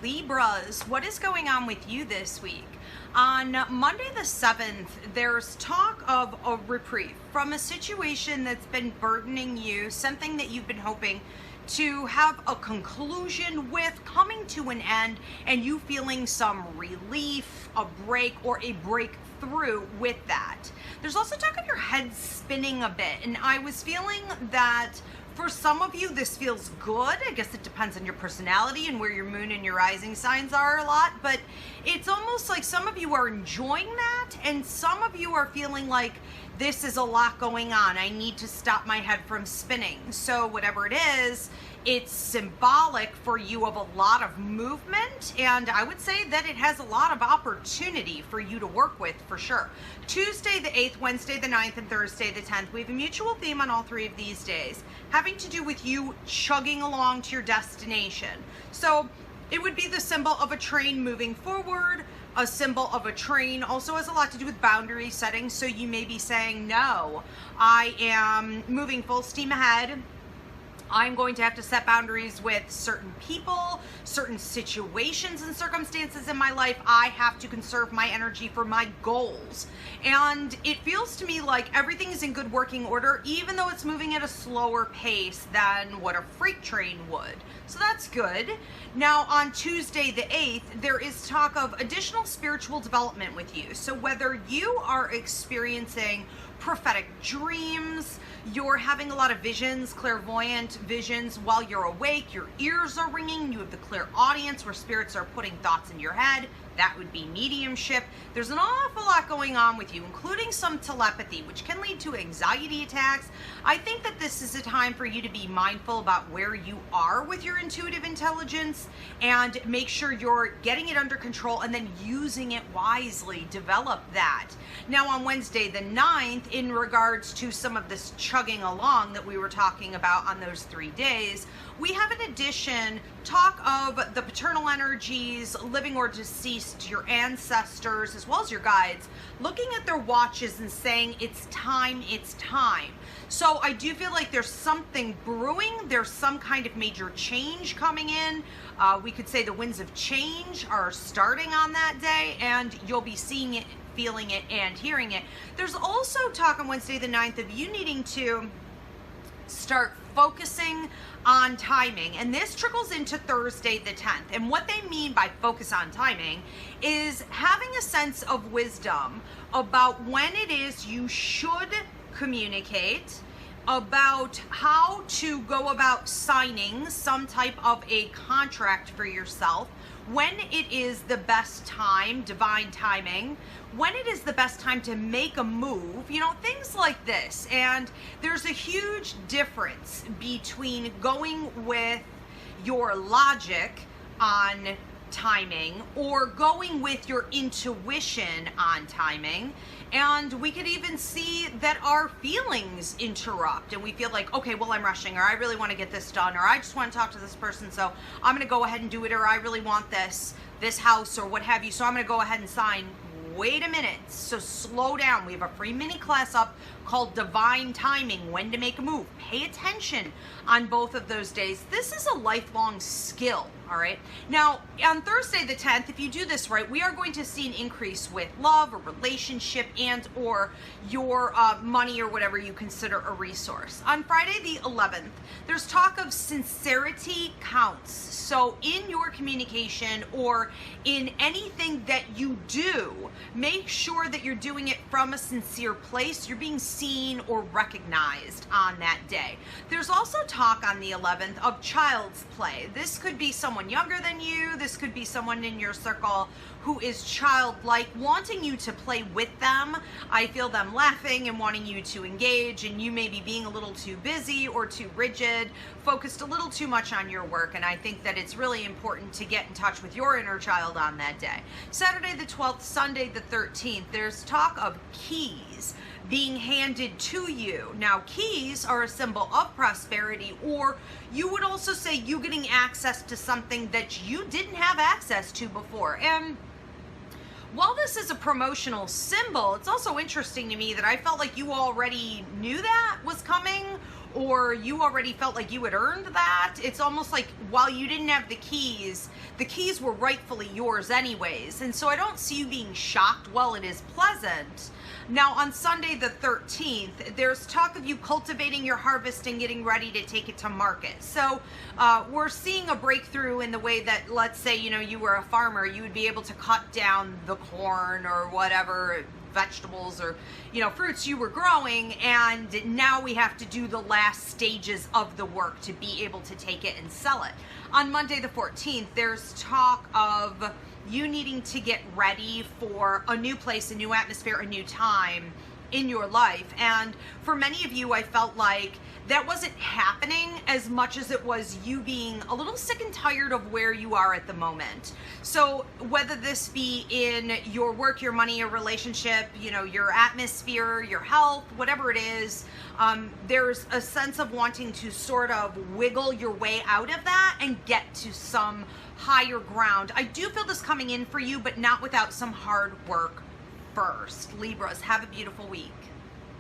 Libras, what is going on with you this week? On Monday the 7th, there's talk of a reprieve from a situation that's been burdening you, something that you've been hoping to have a conclusion with, coming to an end, and you feeling some relief, a break, or a breakthrough with that. There's also talk of your head spinning a bit, and I was feeling that for some of you, this feels good. I guess it depends on your personality and where your moon and your rising signs are a lot, but it's almost like some of you are enjoying that, and some of you are feeling like this is a lot going on. I need to stop my head from spinning. So whatever it is, it's symbolic for you of a lot of movement, and I would say that it has a lot of opportunity for you to work with for sure. Tuesday the 8th, Wednesday the 9th, and Thursday the 10th. We have a mutual theme on all three of these days, having to do with you chugging along to your destination. So it would be the symbol of a train moving forward. A symbol of a train also has a lot to do with boundary setting. So you may be saying, no, I am moving full steam ahead. I'm going to have to set boundaries with certain people, certain situations and circumstances in my life. I have to conserve my energy for my goals. And it feels to me like everything is in good working order, even though it's moving at a slower pace than what a freight train would. So that's good. Now on Tuesday the 8th, there is talk of additional spiritual development with you. So whether you are experiencing prophetic dreams, you're having a lot of visions, clairvoyant visions while you're awake, your ears are ringing, you have the clairaudience where spirits are putting thoughts in your head. That would be mediumship. There's an awful lot going on with you, including some telepathy, which can lead to anxiety attacks. I think that this is a time for you to be mindful about where you are with your intuitive intelligence and make sure you're getting it under control and then using it wisely. Develop that. Now on Wednesday the 9th, in regards to some of this chugging along that we were talking about on those 3 days, we have in addition talk of the paternal energies, living or deceased, your ancestors, as well as your guides, looking at their watches and saying, it's time, it's time. So I do feel like there's something brewing. There's some kind of major change coming in. We could say the winds of change are starting on that day, and you'll be seeing it, feeling it, and hearing it. There's also talk on Wednesday the 9th of you needing to start focusing on timing, and this trickles into Thursday the 10th. And what they mean by focus on timing is having a sense of wisdom about when it is you should communicate, about how to go about signing some type of a contract for yourself, when it is the best time, divine timing, when it is the best time to make a move, you know, things like this. And there's a huge difference between going with your logic on timing or going with your intuition on timing. And we could even see that our feelings interrupt and we feel like, okay, well, I'm rushing, or I really want to get this done, or I just want to talk to this person, so I'm going to go ahead and do it, or I really want this house or what have you, so I'm going to go ahead and sign. Wait a minute. So slow down. We have a free mini class up called Divine Timing, when to make a move. Pay attention on both of those days. This is a lifelong skill, all right? Now, on Thursday the 10th, if you do this right, we are going to see an increase with love or relationship and or your money or whatever you consider a resource. On Friday the 11th, there's talk of sincerity counts. So in your communication or in anything that you do, make sure that you're doing it from a sincere place. You're being seen or recognized on that day. There's also talk on the 11th of child's play. This could be someone younger than you. This could be someone in your circle who is childlike, wanting you to play with them. I feel them laughing and wanting you to engage, and you may be being a little too busy or too rigid, focused a little too much on your work, and I think that it's really important to get in touch with your inner child on that day. Saturday the 12th, Sunday the 13th, there's talk of keys being handed to you. Now, keys are a symbol of prosperity, or you would also say you getting access to something that you didn't have access to before. And while this is a promotional symbol, it's also interesting to me that I felt like you already knew that was coming, or you already felt like you had earned that. It's almost like while you didn't have the keys were rightfully yours anyways. And so I don't see you being shocked while it is pleasant. Now on Sunday the 13th, there's talk of you cultivating your harvest and getting ready to take it to market. So we're seeing a breakthrough in the way that, let's say, you know, you were a farmer, you would be able to cut down the corn or whatever, vegetables or, you know, fruits you were growing, and now we have to do the last stages of the work to be able to take it and sell it. On Monday the 14th, there's talk of you needing to get ready for a new place, a new atmosphere, a new time in your life. And for many of you, I felt like that wasn't happening as much as it was you being a little sick and tired of where you are at the moment. So whether this be in your work, your money, your relationship, you know, your atmosphere, your health, whatever it is, there's a sense of wanting to sort of wiggle your way out of that and get to some higher ground. I do feel this coming in for you, but not without some hard work first. Libras, have a beautiful week.